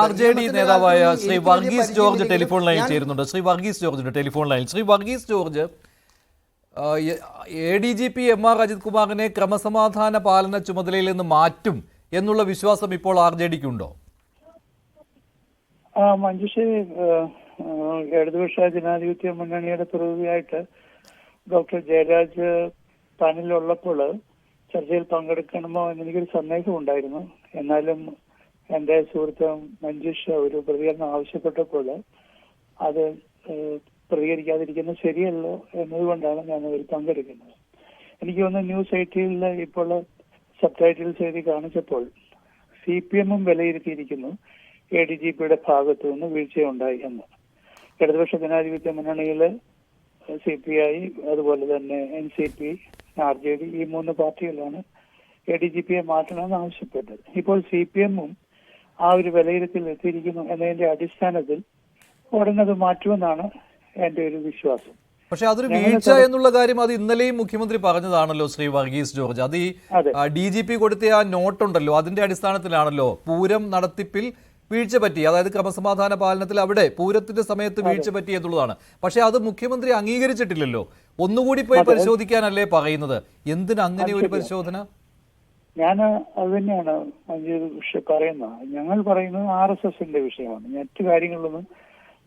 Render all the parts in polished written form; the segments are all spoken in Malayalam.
RJD നേതാവായ Shri Varghese George telephone line ചേരുന്നുണ്ട്. ശ്രീ വർഗീസ് ജോർജിന്റെ telephone line. Shri Varghese George, ADGP MR Ajith കുമാറിനെ ക്രമസമാധാന പാലന ചുമതലയിൽ നിന്ന് മാറ്റും എന്നുള്ള വിശ്വാസം ഇപ്പോൾ RJDക്ക് ഉണ്ടോ? മഞ്ജുഷേ, ഇടതുപക്ഷ ജനാധിപത്യ മുന്നണിയുടെ പ്രതിനിധിയായിട്ട് ഡോക്ടർ ജയരാജ് പാനലിലുള്ളപ്പോൾ ചർച്ചയിൽ പങ്കെടുക്കണമോ എന്നെനിക്കൊരു സന്ദേഹം ഉണ്ടായിരുന്നു. എന്നാലും എൻ്റെ സുഹൃത്ത് മഞ്ജുഷ ഒരു പ്രതികരണം ആവശ്യപ്പെട്ടപ്പോൾ അത് പ്രതികരിക്കാതിരിക്കുന്നത് ശരിയല്ലോ എന്നതുകൊണ്ടാണ് ഞാൻ അതിൽ പങ്കെടുക്കുന്നത്. എനിക്ക് തോന്നുന്നു ന്യൂസ് 18 ഇപ്പോൾ സബ് ടൈറ്റിൽസ് എഴുതി കാണിച്ചപ്പോൾ CPM വിലയിരുത്തിയിരിക്കുന്നു ADGPയുടെ ഭാഗത്തു നിന്ന് വീഴ്ചയുണ്ടായി എന്ന്. ഇടതുപക്ഷ ജനാധിപത്യ മുന്നണിയിൽ CPI, അതുപോലെ തന്നെ NCP, RJD ഈ 3 പാർട്ടികളാണ് ADGPയെ മാറ്റണമെന്ന് ആവശ്യപ്പെട്ടത്. ഇപ്പോൾ CPM ആ ഒരു വിലയിരുത്തൽ എത്തിയിരിക്കുന്നു എന്നതിന്റെ അടിസ്ഥാനത്തിൽ ഉടനത് മാറ്റുമെന്നാണ് എന്റെ ഒരു വിശ്വാസം. പക്ഷെ അതൊരു വീഴ്ച എന്നുള്ള കാര്യം അത് ഇന്നലെയും മുഖ്യമന്ത്രി പറഞ്ഞതാണല്ലോ ശ്രീ വർഗീസ് ജോർജ്. അത് ഈ DGP കൊടുത്ത ആ നോട്ടുണ്ടല്ലോ, അതിന്റെ അടിസ്ഥാനത്തിലാണല്ലോ പൂരം നടത്തിപ്പിൽ വീഴ്ച പറ്റി, അതായത് ക്രമസമാധാന പാലനത്തിൽ അവിടെ പൂരത്തിന്റെ സമയത്ത് വീഴ്ച പറ്റി എന്നുള്ളതാണ്. പക്ഷെ അത് മുഖ്യമന്ത്രി അംഗീകരിച്ചിട്ടില്ലല്ലോ. ഒന്നുകൂടി പോയി പരിശോധിക്കാനല്ലേ പറയുന്നത്? എന്തിന് അങ്ങനെ ഒരു പരിശോധന? ഞാൻ അത് തന്നെയാണ് പറയുന്നത്. ഞങ്ങൾ പറയുന്നത് RSSന്റെ വിഷയമാണ്. മറ്റു കാര്യങ്ങളൊന്നും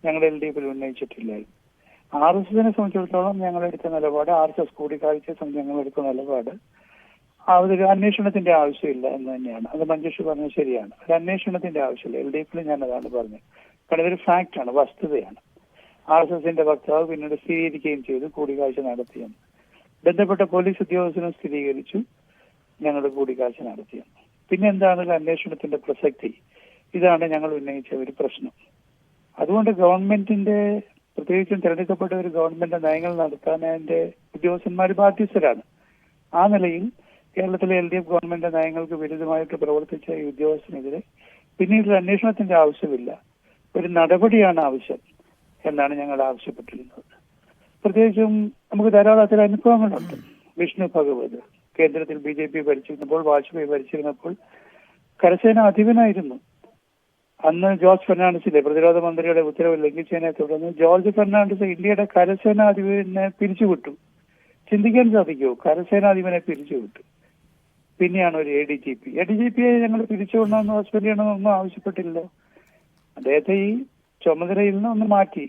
ഞങ്ങൾ LDFിൽ ഉന്നയിച്ചിട്ടില്ലായിരുന്നു. RSSനെ സംബന്ധിച്ചിടത്തോളം ഞങ്ങളെടുത്ത നിലപാട്, RSS കൂടിക്കാഴ്ചയെ സംബന്ധിച്ച് ഞങ്ങളെടുത്ത നിലപാട് അതൊരു അന്വേഷണത്തിന്റെ ആവശ്യമില്ല എന്ന് തന്നെയാണ്. അത് മഞ്ജുഷ് പറഞ്ഞത് ശരിയാണ്. ഒരു അന്വേഷണത്തിന്റെ ആവശ്യമില്ല. LDFിൽ ഞാൻ അതാണ് പറഞ്ഞത്. കാരണം ഇതൊരു ഫാക്റ്റാണ്, വസ്തുതയാണ്. RSSന്റെ വക്താവ് പിന്നീട് സ്ഥിരീകരിക്കുകയും ചെയ്തു കൂടിക്കാഴ്ച നടത്തിയെന്ന്. ബന്ധപ്പെട്ട പോലീസ് ഉദ്യോഗസ്ഥനും സ്ഥിരീകരിച്ചു ഞങ്ങളുടെ കൂടിക്കാഴ്ച നടത്തിയെന്ന്. പിന്നെ എന്താണ് അന്വേഷണത്തിന്റെ പ്രസക്തി? ഇതാണ് ഞങ്ങൾ ഉന്നയിച്ച ഒരു പ്രശ്നം. അതുകൊണ്ട് ഗവൺമെന്റിന്റെ, പ്രത്യേകിച്ചും തിരഞ്ഞെടുക്കപ്പെട്ട ഒരു ഗവൺമെന്റ് നയങ്ങൾ നടത്താൻ അതിന്റെ ഉദ്യോഗസ്ഥന്മാർ ബാധ്യസ്ഥരാണ്. ആ നിലയിൽ കേരളത്തിലെ LDF ഗവൺമെന്റ് നയങ്ങൾക്ക് വിരുദ്ധമായിട്ട് പ്രവർത്തിച്ച ഈ ഉദ്യോഗസ്ഥനെതിരെ പിന്നീട് അന്വേഷണത്തിന്റെ ആവശ്യമില്ല, ഒരു നടപടിയാണ് ആവശ്യം എന്നാണ് ഞങ്ങൾ ആവശ്യപ്പെട്ടിരുന്നത്. പ്രത്യേകിച്ചും നമുക്ക് ധാരാളം അത്തരം അനുഭവങ്ങളുണ്ട്. വിഷ്ണു ഭഗവത് കേന്ദ്രത്തിൽ BJP ഭരിച്ചിരുന്നപ്പോൾ, വാജ്പേയി ഭരിച്ചിരുന്നപ്പോൾ കരസേന അധിപനായിരുന്നു. അന്ന് ജോർജ് ഫെർണാണ്ടസിലെ പ്രതിരോധ മന്ത്രിയുടെ ഉത്തരവ് ലംഘിച്ചതിനെ തുടർന്ന് ജോർജ് ഫെർണാണ്ടസ് ഇന്ത്യയുടെ കരസേനാധിപനെ പിരിച്ചുവിട്ടു. ചിന്തിക്കാൻ സാധിക്കുമോ? കരസേനാധിപനെ പിരിച്ചുവിട്ടു. പിന്നെയാണ് ഒരു ADGPയെ ഞങ്ങൾ പിരിച്ചുകൊണ്ടോന്ന് ഹോസ്പിറ്റലിയാണെന്നൊന്നും ആവശ്യപ്പെട്ടില്ല. അദ്ദേഹത്തെ ഈ ചുമതലയിൽ നിന്ന് ഒന്ന് മാറ്റി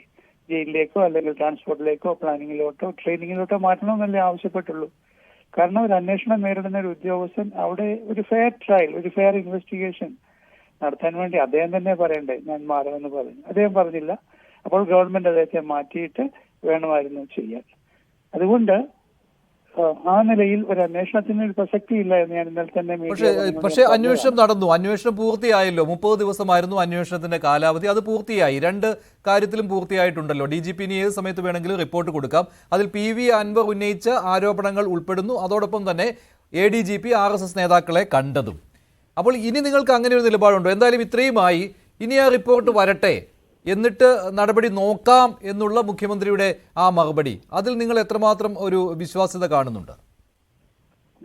ജയിലിലേക്കോ അല്ലെങ്കിൽ ട്രാൻസ്പോർട്ടിലേക്കോ പ്ലാനിങ്ങിലോട്ടോ ട്രെയിനിങ്ങിലോട്ടോ മാറ്റണമെന്നല്ലേ ആവശ്യപ്പെട്ടുള്ളൂ. കാരണം ഒരു അന്വേഷണം നേരിടുന്ന ഒരു ഉദ്യോഗസ്ഥൻ അവിടെ ഒരു ഫെയർ ട്രയൽ, ഒരു ഫെയർ ഇൻവെസ്റ്റിഗേഷൻ നടത്താൻ വേണ്ടി അദ്ദേഹം തന്നെ പറയണ്ടേ ഞാൻ മാറുമെന്ന് പറഞ്ഞു. അദ്ദേഹം പറഞ്ഞില്ല. അപ്പോൾ ഗവൺമെന്റ് അദ്ദേഹത്തെ മാറ്റിയിട്ട് വേണമായിരുന്നു ചെയ്യാൻ. അതുകൊണ്ട് ആ നിലയിൽ ഒരു അന്വേഷണത്തിന് ഒരു പ്രസക്തി ഇല്ല എന്ന് ഞാൻ ഇന്നലെ തന്നെ. പക്ഷേ അന്വേഷണം നടന്നു, അന്വേഷണം പൂർത്തിയായല്ലോ. 30 ദിവസമായിരുന്നു അന്വേഷണത്തിന്റെ കാലാവധി. അത് പൂർത്തിയായി. 2 കാര്യത്തിലും പൂർത്തിയായിട്ടുണ്ടല്ലോ. DGPന് ഏത് സമയത്ത് വേണമെങ്കിലും റിപ്പോർട്ട് കൊടുക്കാം. അതിൽ PV അൻവർ ഉന്നയിച്ച ആരോപണങ്ങൾ ഉൾപ്പെടുന്നു. അതോടൊപ്പം തന്നെ ADGP RSS നേതാക്കളെ കണ്ടതും. അപ്പോൾ ഇനി നിങ്ങൾക്ക് അങ്ങനെ ഒരു നിലപാടുണ്ടോ? എന്തായാലും ഇത്രയുമായി, ഇനി ആ റിപ്പോർട്ട് വരട്ടെ, എന്നിട്ട് നടപടി നോക്കാം എന്നുള്ള മുഖ്യമന്ത്രിയുടെ ആ മറുപടി, അതിൽ നിങ്ങൾ എത്രമാത്രം ഒരു വിശ്വാസ്യത കാണുന്നുണ്ട്?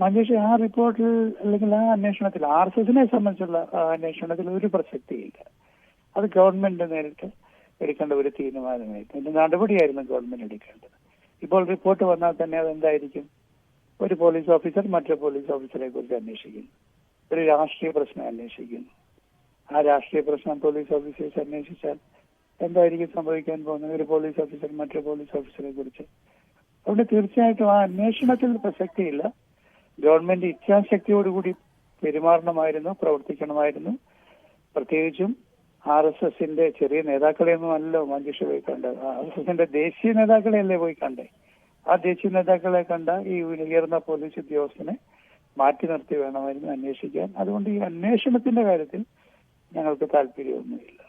മഞ്ജുഷ്, ആ റിപ്പോർട്ടിൽ അല്ലെങ്കിൽ ആ അന്വേഷണത്തിൽ RSSനെ സംബന്ധിച്ചുള്ള അന്വേഷണത്തിൽ ഒരു പ്രസക്തിയില്ല. അത് ഗവൺമെന്റ് നേരിട്ട് എടുക്കേണ്ട ഒരു തീരുമാനമായിരുന്നു. ഇതിന്റെ നടപടിയായിരുന്നു ഗവൺമെന്റ് എടുക്കേണ്ടത്. ഇപ്പോൾ റിപ്പോർട്ട് വന്നാൽ തന്നെ അതെന്തായിരിക്കും? ഒരു പോലീസ് ഓഫീസർ മറ്റൊരു പോലീസ് ഓഫീസറെ കുറിച്ച് അന്വേഷിക്കുന്നു, ഒരു രാഷ്ട്രീയ പ്രശ്നം അന്വേഷിക്കുന്നു. ആ രാഷ്ട്രീയ പ്രശ്നം പോലീസ് ഓഫീസേഴ്സ് അന്വേഷിച്ചാൽ എന്തായിരിക്കും സംഭവിക്കാൻ പോകുന്നത്? ഒരു പോലീസ് ഓഫീസർ മറ്റൊരു പോലീസ് ഓഫീസറെ കുറിച്ച്. അതുകൊണ്ട് തീർച്ചയായിട്ടും ആ അന്വേഷണത്തിൽ പ്രസക്തിയില്ല. ഗവൺമെന്റ് ഇച്ഛാശക്തിയോടുകൂടി പെരുമാറണമായിരുന്നു, പ്രവർത്തിക്കണമായിരുന്നു. പ്രത്യേകിച്ചും RSSന്റെ ചെറിയ നേതാക്കളെയൊന്നും അല്ലല്ലോ മഞ്ജുഷ പോയി കണ്ടത്. RSSന്റെ ദേശീയ നേതാക്കളെയല്ലേ പോയി കണ്ടേ? ആ ദേശീയ നേതാക്കളെ കണ്ട ഈ ഉയർന്ന പോലീസ് ഉദ്യോഗസ്ഥനെ മാറ്റി നിർത്തി വേണമായിരുന്നു അന്വേഷിക്കാൻ. അതുകൊണ്ട് ഈ അന്വേഷണത്തിന്റെ കാര്യത്തിൽ ഞങ്ങൾക്ക് താല്പര്യമൊന്നുമില്ല.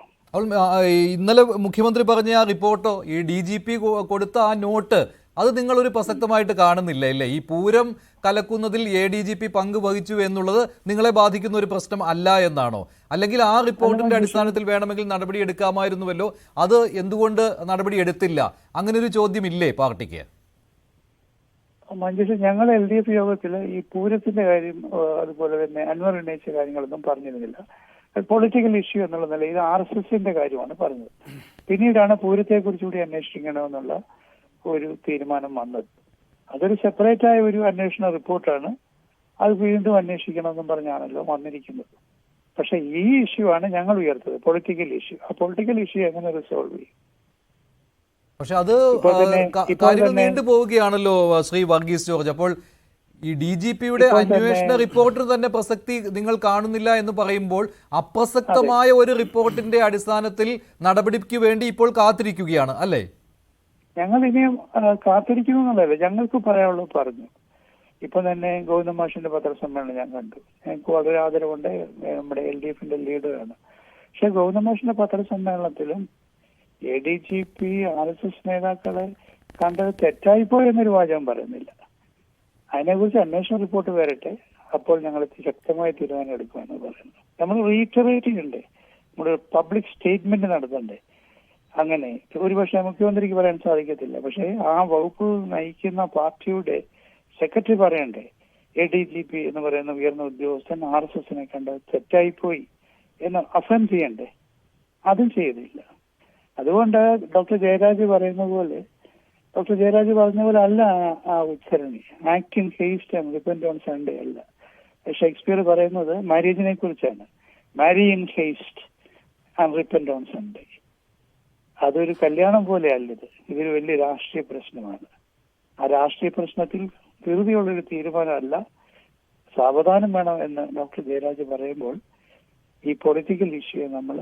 ഇന്നലെ മുഖ്യമന്ത്രി പറഞ്ഞ ആ റിപ്പോർട്ടോ, ഈ DGP കൊടുത്ത ആ നോട്ട്, അത് നിങ്ങളൊരു പ്രസക്തമായിട്ട് കാണുന്നില്ല അല്ലേ? ഈ പൂരം കലക്കുന്നതിൽ ADGP പങ്ക് വഹിച്ചു എന്നുള്ളത് നിങ്ങളെ ബാധിക്കുന്ന ഒരു പ്രശ്നം അല്ല എന്നാണോ? അല്ലെങ്കിൽ ആ റിപ്പോർട്ടിന്റെ അടിസ്ഥാനത്തിൽ വേണമെങ്കിൽ നടപടി എടുക്കാമായിരുന്നുവല്ലോ, അത് എന്തുകൊണ്ട് നടപടി എടുത്തില്ല? അങ്ങനെ ഒരു ചോദ്യമില്ലേ പാർട്ടിക്ക്? മഞ്ജുഷ, ഞങ്ങൾ LDF യോഗത്തിൽ ഈ പൂരത്തിന്റെ കാര്യം അതുപോലെ തന്നെ അൻവർ ഉന്നയിച്ച കാര്യങ്ങളൊന്നും പറഞ്ഞിരുന്നില്ല. പൊളിറ്റിക്കൽ ഇഷ്യൂ എന്നുള്ള നിലയിൽ ഇത് RSSന്റെ കാര്യമാണ് പറഞ്ഞത്. പിന്നീടാണ് പൂരത്തെക്കുറിച്ചുകൂടി അന്വേഷിക്കണമെന്നുള്ള ഒരു തീരുമാനം വന്നത്. അതൊരു സെപ്പറേറ്റ് ആയ ഒരു അന്വേഷണ റിപ്പോർട്ടാണ്. അത് വീണ്ടും അന്വേഷിക്കണമെന്നും പറഞ്ഞാണല്ലോ വന്നിരിക്കുന്നത്. പക്ഷെ ഈ ഇഷ്യൂ ആണ് ഞങ്ങൾ ഉയർത്തത്, പൊളിറ്റിക്കൽ ഇഷ്യൂ. ആ പൊളിറ്റിക്കൽ ഇഷ്യൂ എങ്ങനെ റിസോൾവ് ചെയ്യും? പക്ഷെ അത് കാര്യങ്ങൾ നീണ്ടുപോവുകയാണല്ലോ ശ്രീ വർഗീസ് ജോർജ്. അപ്പോൾ ഈ DGPയുടെ അന്വേഷണ റിപ്പോർട്ടിന് തന്നെ പ്രസക്തി നിങ്ങൾ കാണുന്നില്ല എന്ന് പറയുമ്പോൾ അപ്രസക്തമായ ഒരു റിപ്പോർട്ടിന്റെ അടിസ്ഥാനത്തിൽ നടപടിക്ക് വേണ്ടി ഇപ്പോൾ കാത്തിരിക്കുകയാണ് അല്ലേ? ഞങ്ങൾ ഇനിയും കാത്തിരിക്കുന്നു എന്നുള്ളതല്ല, ഞങ്ങൾക്ക് പറയാനുള്ളത് പറഞ്ഞു. ഇപ്പൊ തന്നെ ഗോവിന്ദൻ മാഷിന്റെ പത്രസമ്മേളനം ഞാൻ കണ്ടു. ഞങ്ങൾക്ക് വളരെ ആദരവുണ്ട്, നമ്മുടെ LDFന്റെ ലീഡറാണ്. പക്ഷെ ഗോവിന്ദൻ മാഷിന്റെ പത്രസമ്മേളനത്തിലും ADGP RSS നേതാക്കളെ കണ്ടത് തെറ്റായിപ്പോയി എന്നൊരു വാചകം പറയുന്നില്ല. അതിനെക്കുറിച്ച് അന്വേഷണ റിപ്പോർട്ട് വരട്ടെ, അപ്പോൾ ഞങ്ങൾ ശക്തമായ തീരുമാനം എടുക്കുമെന്ന് പറയുന്നു. നമ്മൾ റീറ്ററേറ്റ് ചെയ്യണ്ടേ, നമ്മുടെ പബ്ലിക് സ്റ്റേറ്റ്മെന്റ് നടത്തണ്ടേ? അങ്ങനെ ഒരുപക്ഷെ മുഖ്യമന്ത്രിക്ക് പറയാൻ സാധിക്കത്തില്ല, പക്ഷെ ആ വകുപ്പ് നയിക്കുന്ന പാർട്ടിയുടെ സെക്രട്ടറി പറയണ്ടേ ADGP എന്ന് പറയുന്ന ഉയർന്ന ഉദ്യോഗസ്ഥൻ RSSനെ കണ്ട് തെറ്റായിപ്പോയി എന്ന് അഫൻ ചെയ്യണ്ടേ? അതും ചെയ്തില്ല. അതുകൊണ്ട് ഡോക്ടർ ജയരാജ് പറയുന്ന പോലെ അല്ല ആ ഉദ്ധരണി. Act in haste and repent on Sunday അല്ല. ഷേക്സ്പിയർ പറയുന്നത് മാരേജിനെ കുറിച്ചാണ്. Marry in haste and repent on Sunday. അതൊരു കല്യാണം പോലെ അല്ലത്. ഇതൊരു വലിയ രാഷ്ട്രീയ പ്രശ്നമാണ്. ആ രാഷ്ട്രീയ പ്രശ്നത്തിൽ ധൃതിയുള്ളൊരു തീരുമാനമല്ല, സാവധാനം വേണം എന്ന് ഡോക്ടർ ജയരാജ് പറയുമ്പോൾ ഈ പൊളിറ്റിക്കൽ ഇഷ്യൂ നമ്മൾ